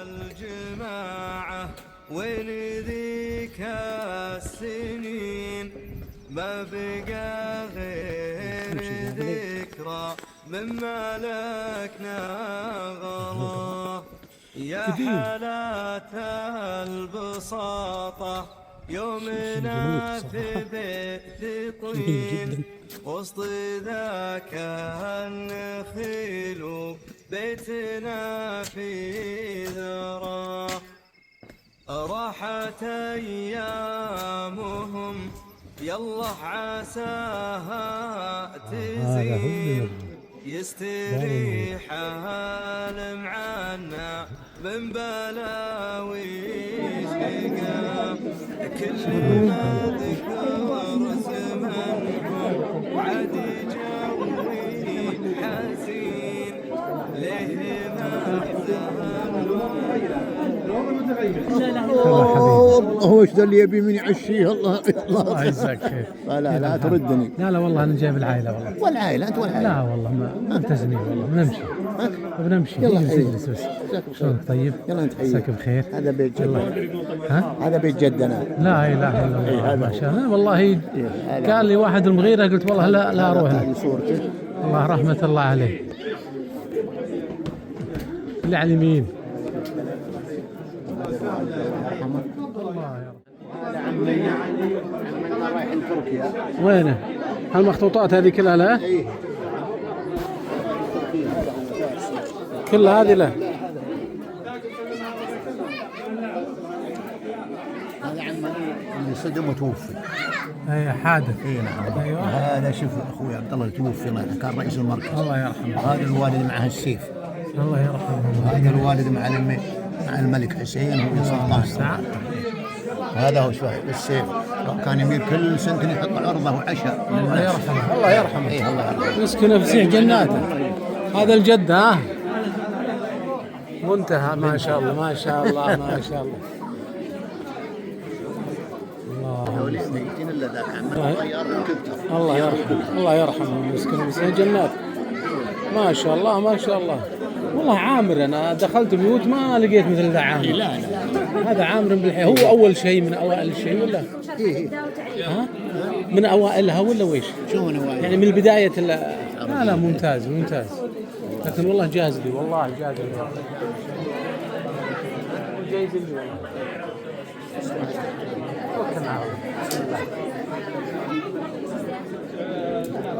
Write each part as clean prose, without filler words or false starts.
الجماعة وين ذيك السنين ما بقى غير ذكرى من ملكنا غلا يا حالات البساطة يومنا في بيت طين وسط ذاك النخيل بيتنا في ذرة راحت أيامهم يالله عساها تزين يستريح المعنا من بلاوي شقا كل ما ذكر زمنهم وعد جوي حزين ليه ما هو ايش ذا اللي يبي من يعشيه الله يجزاك خير. لا تردني. لا والله انا جايب العائله والله. والعائله انت والعائله؟ لا والله ما تزني والله بنمشي يلا نجلس بس. شلونك طيب؟ يلا انت حي. مساك بخير. هذا بيت جد. هذا بيت جدنا. لا اله الا الله ما شاء الله والله. قال لي واحد المغيره قلت والله لا اروح. صورته الله رحمه الله عليه. اللي على اليمين. هذا عمنا رايحين تركيا. وينه؟ هالمخطوطات هذه كلها له؟ ايه كلها هذه له. هذا عمنا اللي صدم وتوفي. اي حادث. اي نعم. ايوه. هذا شوف اخوي عبد الله توفي الله كان رئيس المركز. الله يرحمه. هذا الوالد معه السيف. الله يرحمه. هذا الوالد مع الملك حسين هو سلطان. هذا هو شوف السيف كان يمير كل سنة يحط عرضه وعشاء. الله يرحمه. الله يرحمه. اي الله يرحمه. يسكن في جناته. هذا الجد ها منتهى ما شاء الله ما شاء الله ما شاء الله. الله يرحمه. الله يرحمه يسكن في جناته ما شاء الله ما شاء الله. والله عامر انا دخلت بيوت ما لقيت مثل ذا عامر. لا هذا عامر بالحياه. هو اول شيء من اوائل الشيء ولا؟ ها من اوائلها ولا ويش؟ شلون اوائل؟ يعني من بدايه لا ممتاز لكن والله جاز لي والله جاز لي جايز لي والله.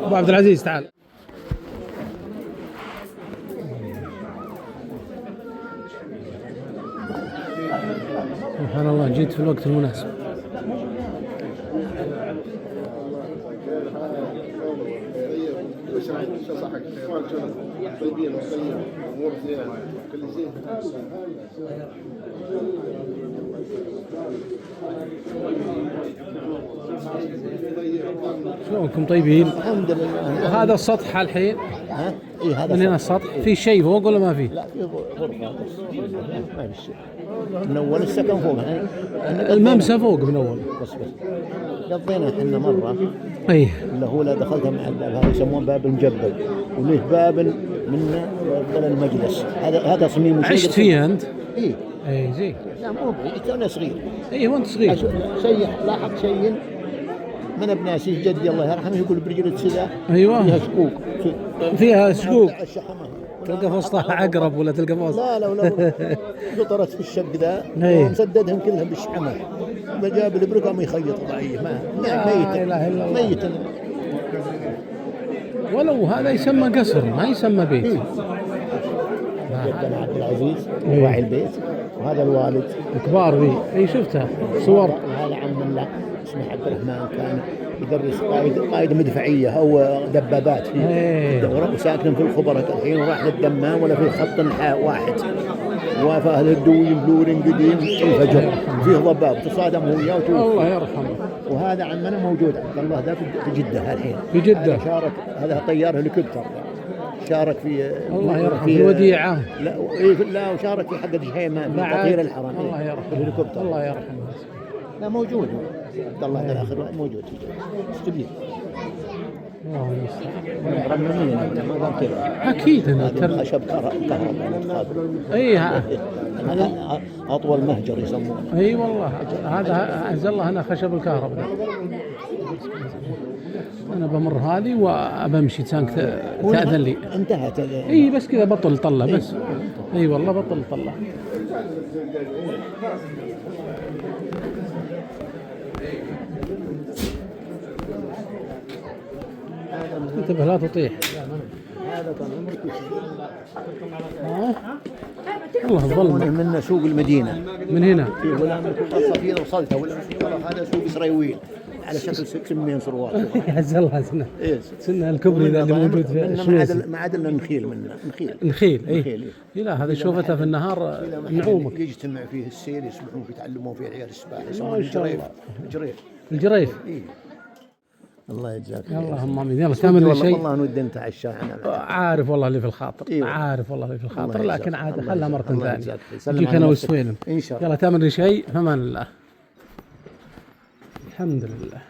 ابو عبد العزيز تعال. سبحان الله جيت في الوقت المناسب. شلونكم طيبين؟ الحمد لله. وهذا السطح الحين؟ اي هذا من هنا السطح في شيء فوق ولا ما في؟ لا في غرفة ما في شيء. من اول السكن فوق. الممسى فوق من اول. بس قضينا احنا مره. اي اللي هو لا دخلتها مع الباب هذا يسمونه باب المجبل وليه باب من قبل المجلس. هذا تصميم. عشت فيه انت؟ اي زين. لا مو بعيد انا صغير. اي وانت صغير. شيء لاحظ شيء من ابناسي جدي الله يرحمه يقول برجل سلاح. ايوه فيها شقوق. الشحمه تلقى في وسطها عقرب ولا تلقى في وسطها؟ لا قطرت في الشق ذا ومسددهم كلهم بالشحمه. فجاب الابره قام يخيط ضعيف ميت. ولو هذا يسمى قصر ما يسمى بيت. جدنا عبد العزيز راعي البيت وهذا الوالد كبار ذي. اي شفتها صور. وهذا عم له اسمه عبد الرحمن كان يدرس قائد مدفعيه او دبابات في الدوره وساكن في الخبراء الحين وراح للدمام ولا في خط الحاء واحد وفاه الدوين بلورين قديم الفجر فيه ضباب تصادم هو وياه. الله يرحمه. وهذا عمنا موجود عبد الله ذا في جده الحين. في جده شارك. هذا طيار هليكوبتر شارك في الله يرحمه في الوديعه. لا وشارك في حق الشيمان في تطهير الحرم. الله يرحمه الهليكوبتر. الله يرحمه. لا موجود عبد الله الاخر موجود في الله المستعان. مرممين ما دام كذا. اكيد انا هذا خشب كهرباء. اي هذا اطول مهجر يسمونه. اي والله هذا انزل الله هنا خشب الكهرباء. انا بمر هذه وبمشي تانك تاذن لي. انتهت. اي بس كذا بطل طلع بس. اي والله بطل طلع. انتبه لا تطيح. هذا كان عمرك والله الظلم. من سوق المدينه من هنا في ولا من الصفير وصلته ولا هذا سوق سريويل على شكل سمين صروات. يعز الله سنه. ايه سنه الكبري ذا اللي موجود في الشميسي. ما عاد الا نخيل منه. نخيل اي. لا هذا شوفته في النهار نعومك. يجتمع فيه السيل يسبحون فيه يتعلمون فيه عيال السباحه يسمونه الجريف. اي الله يجزاك خير. اللهم امين. يلا تامر لي شيء. والله نود انت عشاء. عارف والله اللي في الخاطر. إيوه. عارف والله اللي في الخاطر لكن عاد خلها مرة الله ثانية. يجزاك خير. نجيك انا وسوينم ان شاء الله. يلا تامر لي شيء فمان الله. الحمد لله.